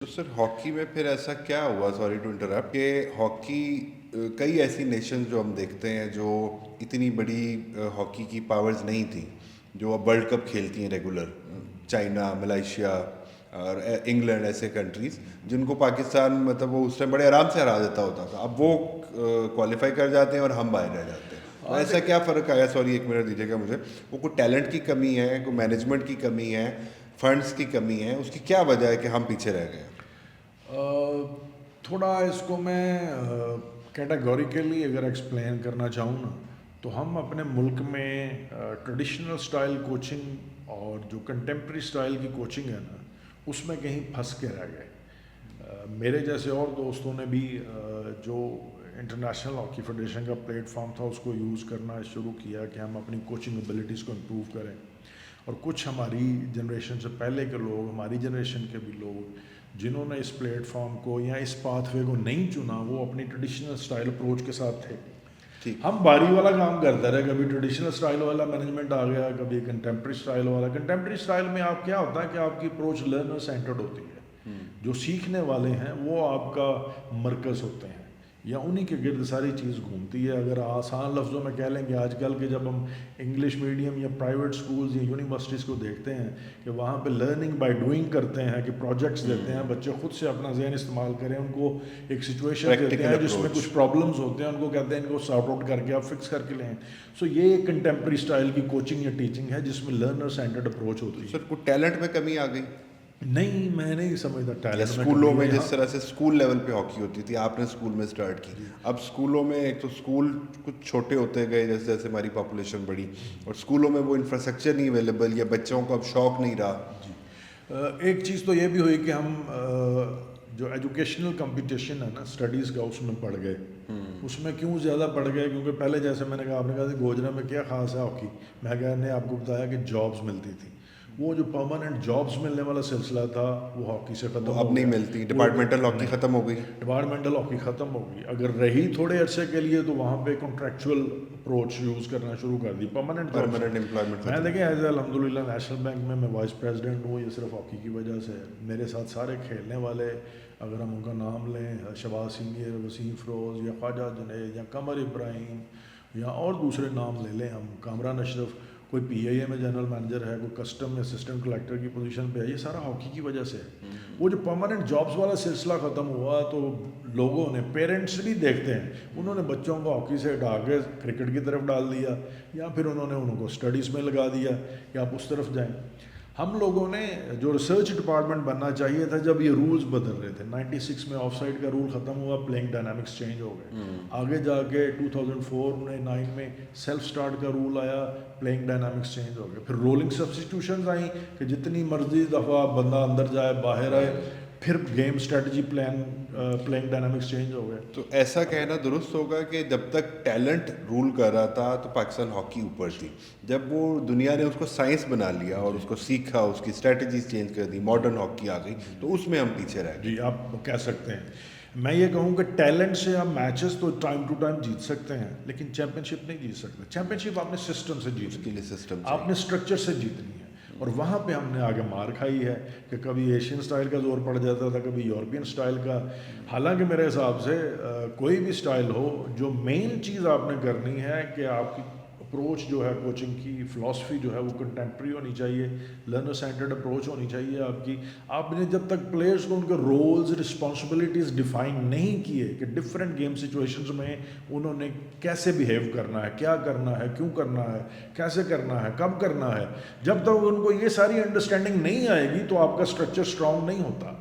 تو سر ہاکی میں پھر ایسا کیا ہوا، سوری ٹو انٹرپٹ، کہ ہاکی کئی ایسی نیشن جو ہم دیکھتے ہیں جو اتنی بڑی ہاکی کی پاورز نہیں تھیں، جو اب ورلڈ کپ کھیلتی ہیں ریگولر، چائنا، ملائیشیا اور انگلینڈ، ایسے کنٹریز جن کو پاکستان مطلب وہ اس ٹائم بڑے آرام سے ہرا دیتا ہوتا تھا، اب وہ کوالیفائی کر جاتے ہیں اور ہم باہر رہ جاتے ہیں. تو ایسا کیا فرق آیا؟ سوری ایک منٹ دیجیے گا مجھے. وہ کوئی ٹیلنٹ کی کمی ہے، کوئی مینجمنٹ کی کمی ہے، فنڈس کی کمی ہے، اس کی کیا وجہ ہے کہ ہم پیچھے رہ گئے؟ تھوڑا اس کو میں کیٹاگوریکلی اگر ایکسپلین کرنا چاہوں نا، تو ہم اپنے ملک میں ٹریڈیشنل سٹائل کوچنگ اور جو کنٹمپری سٹائل کی کوچنگ ہے نا، اس میں کہیں پھنس کے رہ گئے. میرے جیسے اور دوستوں نے بھی جو انٹرنیشنل ہاکی فیڈریشن کا پلیٹ فارم تھا اس کو یوز کرنا شروع کیا کہ ہم اپنی کوچنگ ابیلٹیز کو امپروو کریں. اور کچھ ہماری جنریشن سے پہلے کے لوگ، ہماری جنریشن کے بھی لوگ جنہوں نے اس پلیٹ فارم کو یا اس پاتھ وے کو نہیں چنا، وہ اپنی ٹریڈیشنل سٹائل اپروچ کے ساتھ تھے. ٹھیک. ہم باری والا کام کرتے رہے، کبھی ٹریڈیشنل سٹائل والا مینجمنٹ آ گیا، کبھی کنٹمپری سٹائل والا. کنٹمپری سٹائل میں آپ کیا ہوتا ہے کہ آپ کی اپروچ لرنر سینٹرڈ ہوتی ہے. جو سیکھنے والے ہیں وہ آپ کا مرکز ہوتے ہیں، یا انہی کے گرد ساری چیز گھومتی ہے. اگر آسان لفظوں میں کہہ لیں کہ آج کل کے جب ہم انگلش میڈیم یا پرائیویٹ سکولز یا یونیورسٹیز کو دیکھتے ہیں کہ وہاں پہ لرننگ بائی ڈوئنگ کرتے ہیں، کہ پروجیکٹس دیتے ہیں، بچے خود سے اپنا ذہن استعمال کریں، ان کو ایک سچویشن دیتے ہیں جس میں کچھ پرابلمز ہوتے ہیں، ان کو کہتے ہیں ان کو سارٹ آؤٹ کر کے آپ فکس کر کے لیں. سو یہ ایک کنٹمپری اسٹائل کی کوچنگ یا ٹیچنگ ہے جس میں لرنر سینٹرڈ اپروچ ہوتی ہے. سر کوئی ٹیلنٹ میں کمی آ گئی؟ نہیں، میں نہیں سمجھتا ٹیلنٹ میں اسکولوں میں کمی ہے. جس طرح سے اسکول لیول پہ ہاکی ہوتی تھی، آپ نے اسکول میں اسٹارٹ کی، اب اسکولوں میں ایک تو اسکول کچھ چھوٹے ہوتے گئے جیسے جیسے ہماری پاپولیشن بڑھی، اور اسکولوں میں وہ انفراسٹرکچر نہیں اویلیبل، یا بچوں کو اب شوق نہیں رہا. جی، ایک چیز تو یہ بھی ہوئی کہ ہم جو ایجوکیشنل کمپٹیشن ہے نا اسٹڈیز کا، اس میں پڑ گئے. اس میں کیوں زیادہ پڑ گئے؟ کیونکہ پہلے جیسے میں نے کہا، آپ نے کہا کہ گوجرا میں کیا خاص ہے ہاکی، میں نے آپ کو بتایا کہ جابس ملتی تھی. وہ جو پرماننٹ جابس ملنے والا سلسلہ تھا وہ ہاکی سے ختم وہ ہو اب نہیں گیا. ملتی، ڈپارٹمنٹل ہاکی ختم ہو گئی. ڈپارٹمنٹل ہاکی ختم ہو گئی. اگر رہی تھوڑے عرصے کے لیے تو وہاں پہ کانٹریکچوئل اپروچ یوز کرنا شروع کر دی. پرماننٹ امپلائمنٹ میں ختم. دیکھیں ایز الحمد للہ نیشنل بینک میں وائس پریزیڈنٹ ہوں. یہ صرف ہاکی کی وجہ سے. میرے ساتھ سارے کھیلنے والے، اگر ہم ان کا نام لیں، شہباز سنگھ، وسیم فیروز، یا خواجہ جنید، یا قمر ابراہیم، یا اور دوسرے نام لے لیں ہم، کامران اشرف، کوئی پی آئی اے میں جنرل مینیجر ہے، کوئی کسٹم میں اسسٹنٹ کلیکٹر کی پوزیشن پہ ہے، یہ سارا ہاکی کی وجہ سے ہے. وہ جو پرماننٹ جابس والا سلسلہ ختم ہوا تو لوگوں نے، پیرنٹس بھی دیکھتے ہیں، انہوں نے بچوں کو ہاکی سے ہٹا کے کرکٹ کی طرف ڈال دیا، یا پھر انہوں نے ان کو اسٹڈیز میں لگا دیا کہ آپ اس طرف جائیں. ہم لوگوں نے جو ریسرچ ڈپارٹمنٹ بننا چاہیے تھا، جب یہ رولز بدل رہے تھے، 96 میں آف سائڈ کا رول ختم ہوا، پلینگ ڈائنامکس چینج ہو گئے. آگے جا کے 2004 میں 9 میں سیلف سٹارٹ کا رول آیا، پلینگ ڈائنامکس چینج ہو گئے. پھر رولنگ سبسٹیٹیوشنز آئیں کہ جتنی مرضی دفعہ بندہ اندر جائے باہر آئے. پھر game strategy playing dynamics change ہو گئے. تو ایسا کہنا درست ہوگا کہ جب تک ٹیلنٹ رول کر رہا تھا تو پاکستان ہاکی اوپر تھی. جب وہ دنیا نے اس کو سائنس بنا لیا اور اس کو سیکھا، اس کی اسٹریٹجیز چینج کر دی، ماڈرن ہاکی آ گئی، تو اس میں ہم پیچھے رہ گئے. جی، آپ کہہ سکتے ہیں. میں یہ کہوں کہ ٹیلنٹ سے آپ میچز تو ٹائم ٹو ٹائم جیت سکتے ہیں، لیکن چیمپئن شپ نہیں جیت سکتے. چیمپئن شپ آپ نے سسٹم سے اس کے لیے سسٹم آپ نے اسٹرکچر سے جیتنی ہے. اور وہاں پہ ہم نے آگے مار کھائی ہے کہ کبھی ایشین سٹائل کا زور پڑ جاتا تھا، کبھی یورپین سٹائل کا. حالانکہ میرے حساب سے کوئی بھی سٹائل ہو، جو مین چیز آپ نے کرنی ہے کہ آپ کی اپروچ جو ہے، کوچنگ کی فلاسفی جو ہے، وہ کنٹمپری ہونی چاہیے، لرنر سینٹرڈ اپروچ ہونی چاہیے آپ کی. آپ نے جب تک پلیئرس کو ان کے رولز، رسپانسبلٹیز ڈیفائن نہیں کیے کہ ڈفرینٹ گیم سچویشنز میں انہوں نے کیسے بیہیو کرنا ہے، کیا کرنا ہے، کیوں کرنا ہے، کیسے کرنا ہے، کب کرنا ہے، جب تک ان کو یہ ساری انڈرسٹینڈنگ نہیں آئے گی تو آپ کا اسٹرکچر اسٹرانگ نہیں ہوتا.